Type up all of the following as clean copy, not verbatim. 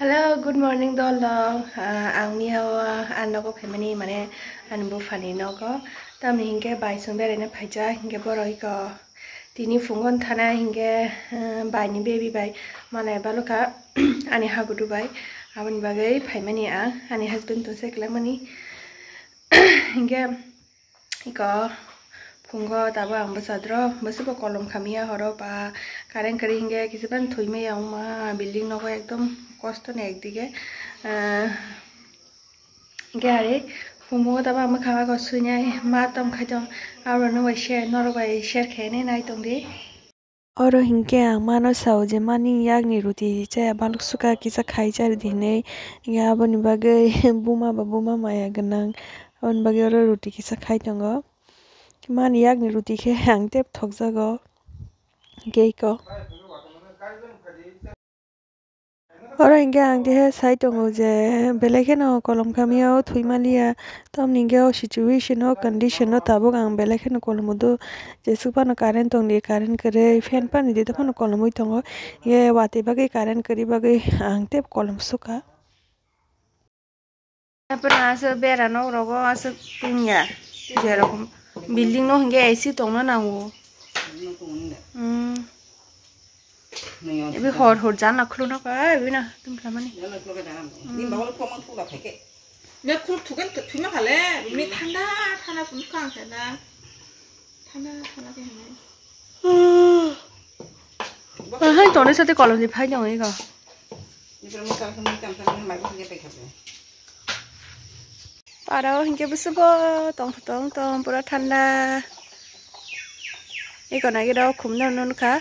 Hello, good morning dolong. Ang niaw ano ko family mane anbu fani no ko. Tam hingge bai sumber ne phaja hingge boroi ko. Tini fungon thana hingge bai ni baby bai mane baluka ani hagudu bai. Awan bagai family ani husband to seklamani hingge iko fungo tabo ang basadro basuko kolom khamia horo ba karen kari hingge kisiban thuime yang ma building no ko ekdom কষ্ট নেই একদিকে গাড়ি ফুমো তাবা আমা খাওয়া গছুই নাই মা তম খাইতম আর নবাই শেয়ার নরবাই শেয়ার খেয়ে নাই তংদি और हिंके मानो साउजे मानी यागनी रुति चाय बालक सुका किसा खाई चार दिने या बनि बागे बुमा माया गनां अन बागे और रुति किसा खाई तंगो मानी यागनी रुति खे हांगतेप थक जागो गेको और हिंगे आंगे है साइट होंगे बेलेके न कलम खामिया थुई मालिया तब निंगे सिचुएशन कंडीशन तब आं बेलेके न कलम दो जैसे पान कारण तो नहीं कारण करे फैन पानी दे तो पान कलम हुई तो ये वाते बागे कारण करी बागे आंग ते कलम सुका अपन आसे बेरा न रोगो आसे पिंगा जेरो बिल्डिंग न हिंगे ऐसी तो ना वो Ebi hor jana khru na ka ebi na tum khamani ni bahol khomang thula thake ne khru thuken thuna khale ni thanda pun kang khana thanda ke hane hai tone sate kolom ni phai jang ega ni pero mo kang tham mai ko ge pe khabe parao hinge busubo tong pura thanda ego na ge do khumna non ka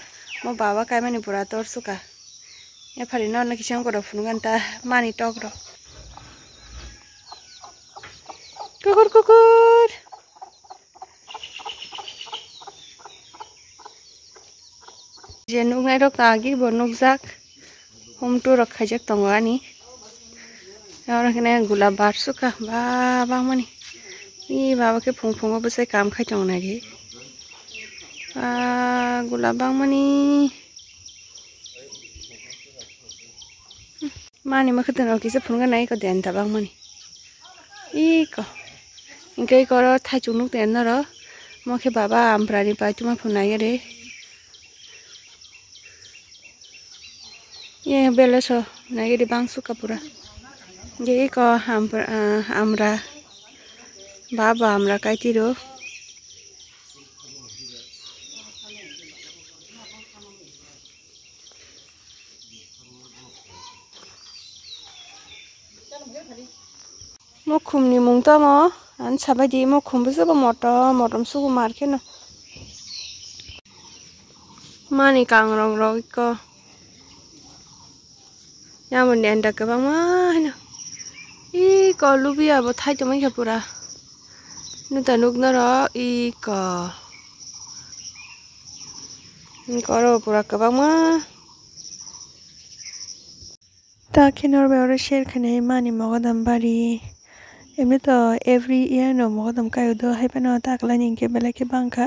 mo baba kai mani pura tor suka ya phari na na kisam ko fungan ta mani tok ro kukur jenung ngai rok agi bonuk jak hom tu rok khajak tongani और कने गुलाब बार सुका बाबा money ई बाबा के Fung बसे काम खाइ तंग नागे गुलाब बांग money मानी मखतन किसे फुंगा नाइ को देन तबांग मनी ई को इनके करो थाइ चुनुक देन न र मखे बाबा आमफ्रानी पाइतुमा फुनागे रे ये बेलसो नागे रे बांग सुका पुरा ये को हमरा बाबा हमरा काइतिरो mo khumni mungta mo an sabai di mo khumbu saba motom sugu marke no mani kang rong ko ya mon den dak ba ma no I ko lubi abo thai to mai pura nu tanuk na ro I ko ro pura ka ba ma ta khenor be ore share khane mani mogadam bari emni to every year no mogadam kayo do hai pano takla ningke belake bangkha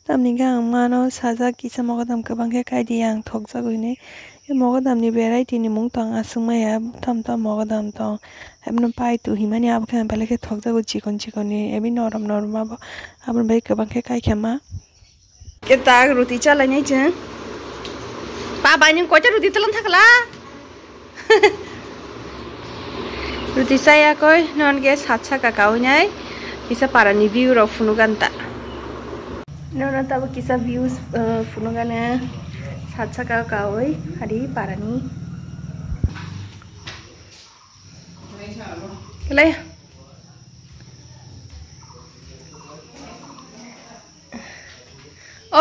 tamninga mano saja kisa mogadam ka bangke kai di yang thok jagoine e mogadam ni variety ni mung tang asungmaya tam mogadam tong emno pai tu himani ab khan belake thok jago chikon ni ebi norom abo abon bai ka bangke kai khama ke tag ruti chala nei chen pa banyung ko cha ruti talan thakla Ruti saya koi non ges hatsa kakao nyai kisa parani view ro funuganta non tabo kisa views funugana hatsa kakao hari parani kelai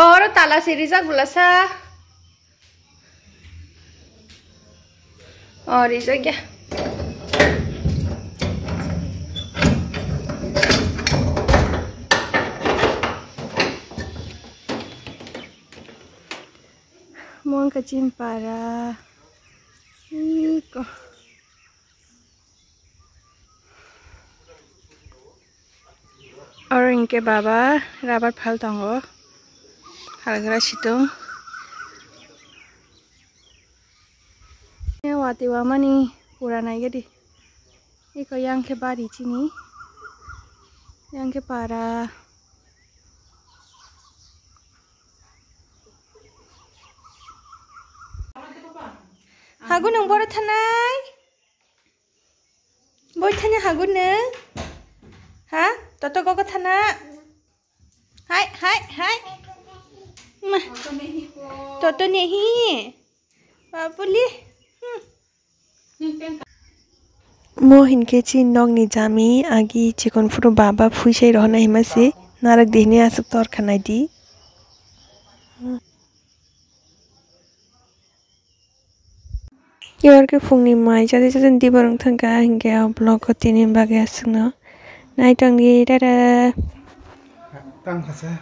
और ताला सिरीजा गुलासा और इसे क्या mon kacim para iko और इनके बाबा rubber फल तंगो halgra situ wati wamani pura naik gede. Iko yang ke bari sini, yang ke para. Hagun nang boro thanai. Boy thanya hagun ne? Ha? Toto gogo thana. Hai, hai, hai. Ma. Toto nehi. Babuli. Mohin ke chin nog ni jami agi chikon furu baba phuisai rohna himase narak dehne asuk tor khanai di. Yor ke phungni mai jadi jajan di barang thangka hingga blog ko tinin bage asuk no. Nai tang di dada. Tang khasa.